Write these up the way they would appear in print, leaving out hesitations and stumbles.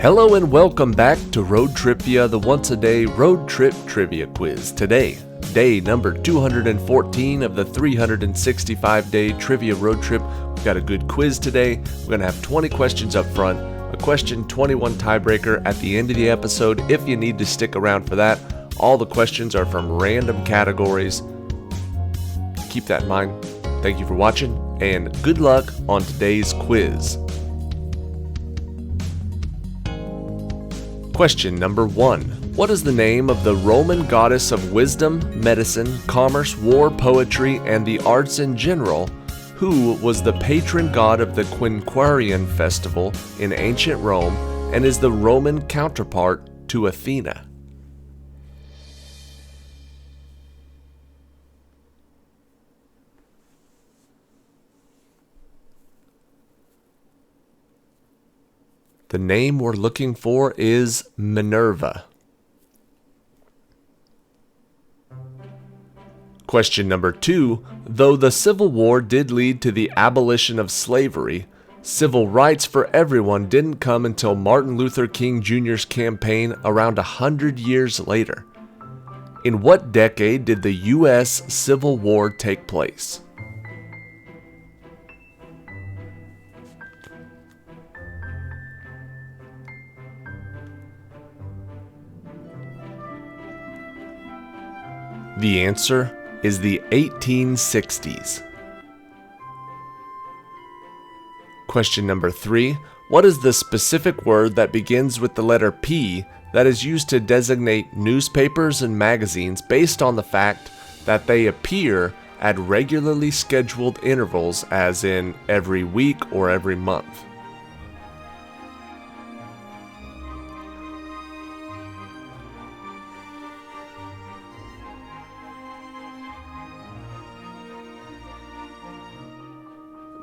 Hello and welcome back to ROADTRIpVIA, the once-a-day road trip trivia quiz. Today, day number 214 of the 365-day trivia road trip. We've got a good quiz today. We're going to have 20 questions up front, a question 21 tiebreaker at the end of the episode if you need to stick around for that. All the questions are from random categories. Keep that in mind. Thank you for watching, and good luck on today's quiz. Question number 1. What is the name of the Roman goddess of wisdom, medicine, commerce, war, poetry, and the arts in general, who was the patron god of the Quinquarian festival in ancient Rome and is the Roman counterpart to Athena? The name we're looking for is Minerva. Question number 2. Though the Civil War did lead to the abolition of slavery, civil rights for everyone didn't come until Martin Luther King Jr.'s campaign around 100 years later. In what decade did the U.S. Civil War take place? The answer is the 1860s. Question number 3. What is the specific word that begins with the letter P that is used to designate newspapers and magazines based on the fact that they appear at regularly scheduled intervals, as in every week or every month?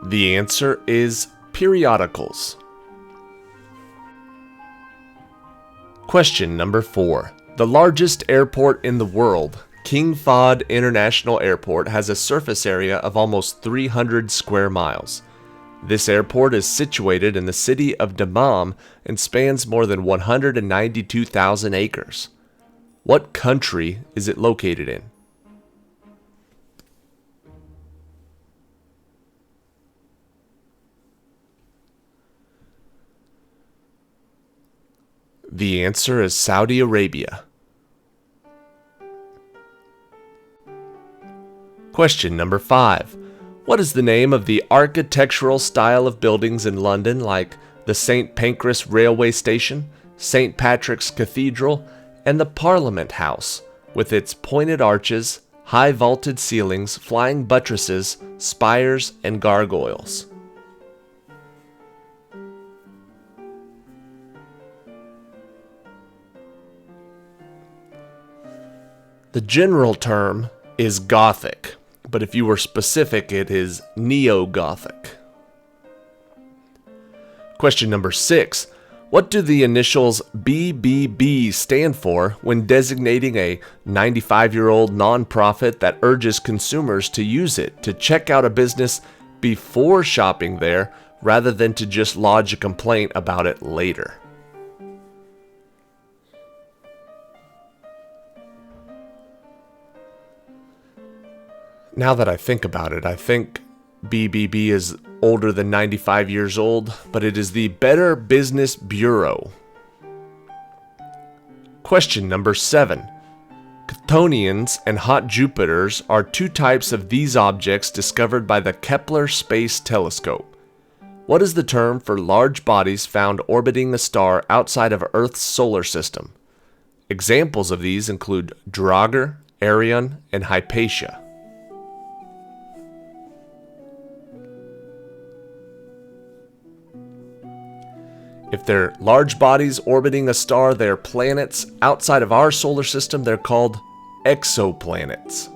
The answer is periodicals. Question number 4. The largest airport in the world, King Fahd International Airport, has a surface area of almost 300 square miles. This airport is situated in the city of Dammam and spans more than 192,000 acres. What country is it located in? The answer is Saudi Arabia. Question number 5. What is the name of the architectural style of buildings in London, like the St. Pancras Railway Station, St. Patrick's Cathedral, and the Parliament House, with its pointed arches, high vaulted ceilings, flying buttresses, spires, and gargoyles? The general term is Gothic, but if you were specific, it is Neo-Gothic. Question number 6. What do the initials BBB stand for when designating a 95-year-old nonprofit that urges consumers to use it to check out a business before shopping there rather than to just lodge a complaint about it later? Now that I think about it, I think BBB is older than 95 years old, but it is the Better Business Bureau. Question number 7. Chthonians and hot Jupiters are two types of these objects discovered by the Kepler Space Telescope. What is the term for large bodies found orbiting a star outside of Earth's solar system? Examples of these include Draugr, Arion, and Hypatia. If they're large bodies orbiting a star, they're planets. Outside of our solar system, they're called exoplanets.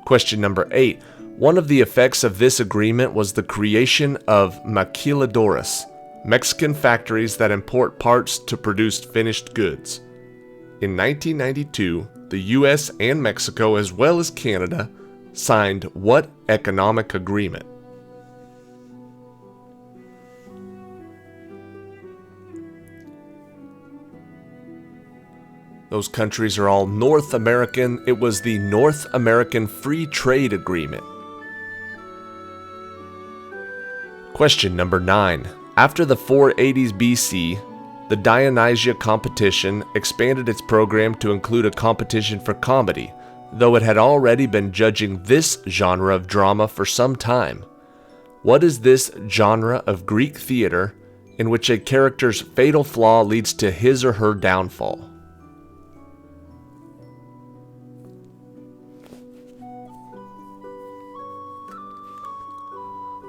Question number 8. One of the effects of this agreement was the creation of maquiladoras, Mexican factories that import parts to produce finished goods. In 1992, the US and Mexico, as well as Canada, signed what economic agreement? Those countries are all North American. It was the North American Free Trade Agreement. Question number 9. After the 480s BC, the Dionysia competition expanded its program to include a competition for comedy, though it had already been judging this genre of drama for some time. What is this genre of Greek theater in which a character's fatal flaw leads to his or her downfall?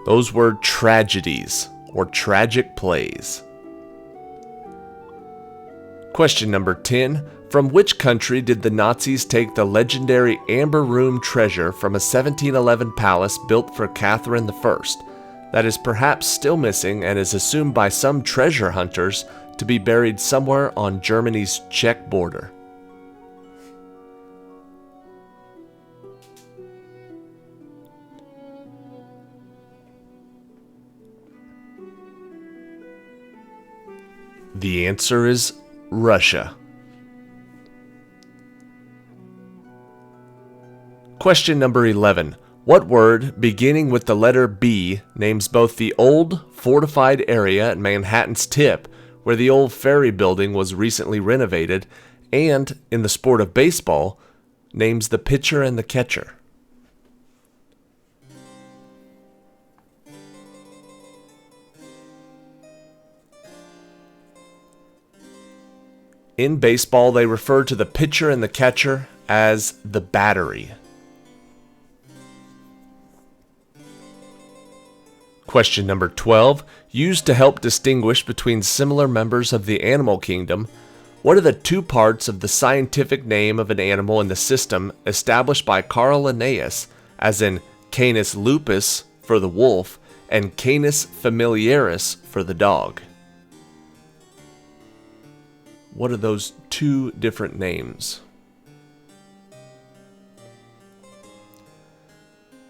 Those were tragedies or tragic plays. Question number 10. From which country did the Nazis take the legendary Amber Room treasure from a 1711 palace built for Catherine I that is perhaps still missing and is assumed by some treasure hunters to be buried somewhere on Germany's Czech border? The answer is Russia. Question number 11. What word, beginning with the letter B, names both the old, fortified area at Manhattan's Tip, where the old ferry building was recently renovated, and, in the sport of baseball, names the pitcher and the catcher? In baseball, they refer to the pitcher and the catcher as the battery. Question number 12. Used to help distinguish between similar members of the animal kingdom, what are the two parts of the scientific name of an animal in the system established by Carl Linnaeus, as in Canis lupus for the wolf and Canis familiaris for the dog? What are those two different names?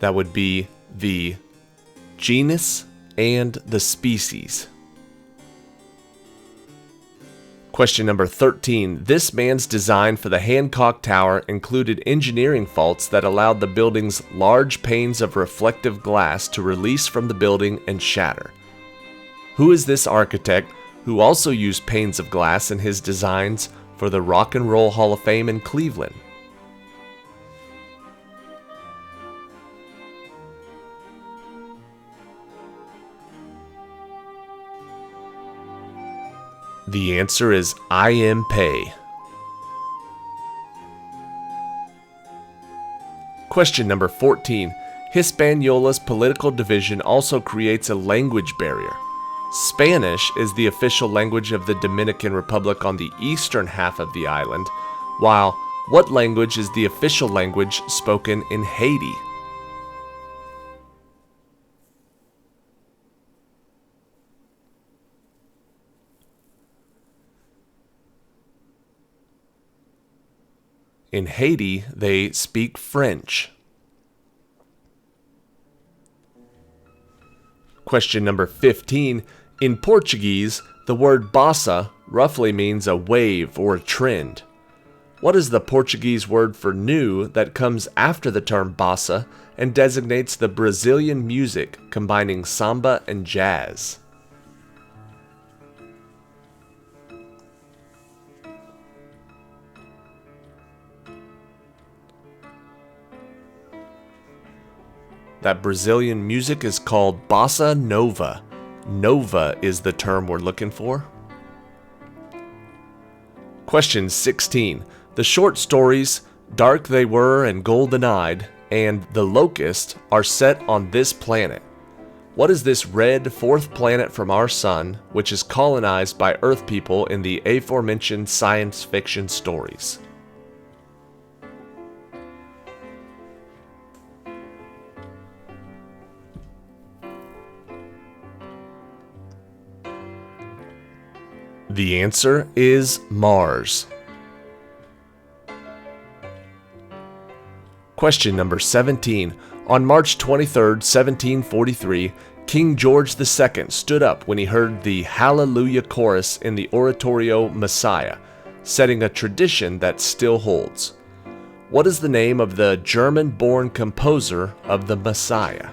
That would be the genus and the species. Question number 13. This man's design for the Hancock Tower included engineering faults that allowed the building's large panes of reflective glass to release from the building and shatter. Who is this architect who also used panes of glass in his designs for the Rock and Roll Hall of Fame in Cleveland? The answer is I.M. Pei. Question number 14. Hispaniola's political division also creates a language barrier. Spanish is the official language of the Dominican Republic on the eastern half of the island, while what language is the official language spoken in Haiti? In Haiti, they speak French. Question number 15. In Portuguese, the word bossa roughly means a wave or a trend. What is the Portuguese word for new that comes after the term bossa and designates the Brazilian music combining samba and jazz? That Brazilian music is called bossa nova. Nova is the term we're looking for. Question 16. The short stories Dark They Were and Golden Eyed and The Locust are set on this planet. What is this red fourth planet from our sun, which is colonized by Earth people in the aforementioned science fiction stories? The answer is Mars. Question number 17. On March 23, 1743, King George II stood up when he heard the Hallelujah chorus in the oratorio Messiah. setting a tradition that still holds. What is the name of the German-born composer of the Messiah?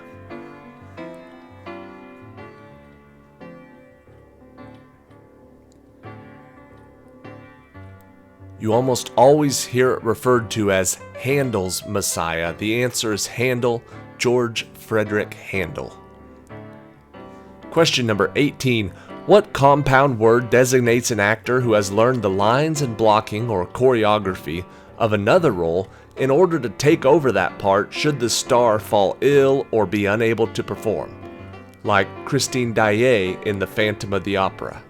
You almost always hear it referred to as Handel's Messiah. The answer is Handel, George Frederick Handel. Question number 18. What compound word designates an actor who has learned the lines and blocking or choreography of another role in order to take over that part should the star fall ill or be unable to perform? Like Christine Daae in The Phantom of the Opera.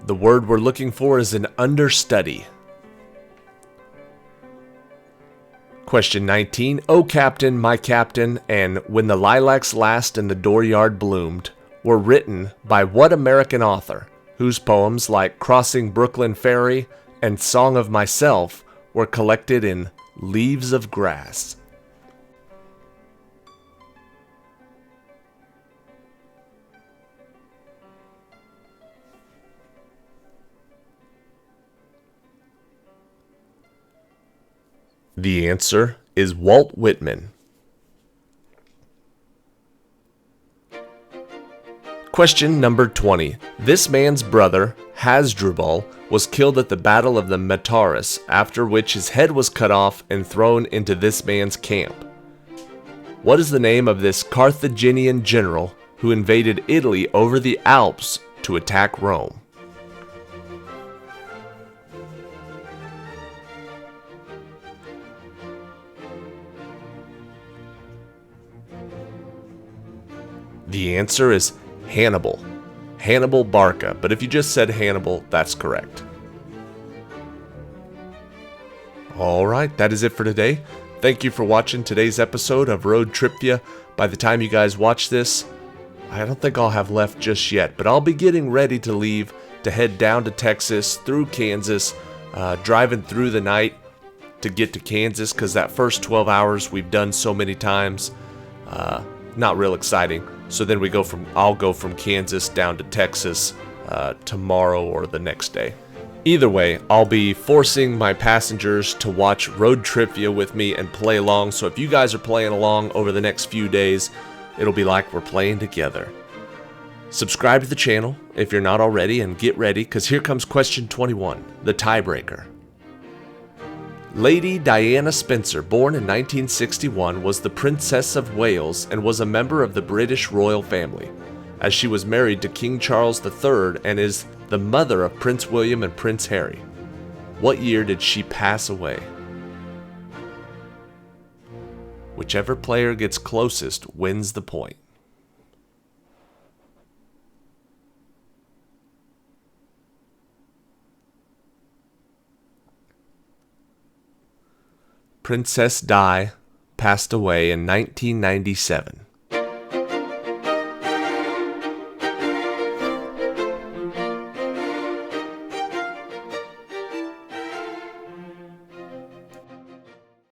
The word we're looking for is an understudy. Question 19. "O Captain, My Captain," and "When the Lilacs Last and the Dooryard Bloomed" were written by what American author, whose poems like "Crossing Brooklyn Ferry" and "Song of Myself" were collected in Leaves of Grass? The answer is Walt Whitman. Question number 20. This man's brother, Hasdrubal, was killed at the Battle of the Metaurus, after which his head was cut off and thrown into this man's camp. What is the name of this Carthaginian general who invaded Italy over the Alps to attack Rome? The answer is Hannibal. Hannibal Barca, but if you just said Hannibal, that's correct. Alright, that is it for today. Thank you for watching today's episode of Road TRIpVIA. By the time you guys watch this, I don't think I'll have left just yet, but I'll be getting ready to leave to head down to Texas, through Kansas, driving through the night to get to Kansas, because that first 12 hours we've done so many times. Not real exciting. So then I'll go from Kansas down to Texas tomorrow or the next day. Either way, I'll be forcing my passengers to watch Road TRIpVIA with me and play along. So if you guys are playing along over the next few days, it'll be like we're playing together. Subscribe to the channel if you're not already, and get ready, because here comes question 21, the tiebreaker. Lady Diana Spencer, born in 1961, was the Princess of Wales and was a member of the British royal family, as she was married to King Charles III and is the mother of Prince William and Prince Harry. What year did she pass away? Whichever player gets closest wins the point. Princess Di passed away in 1997.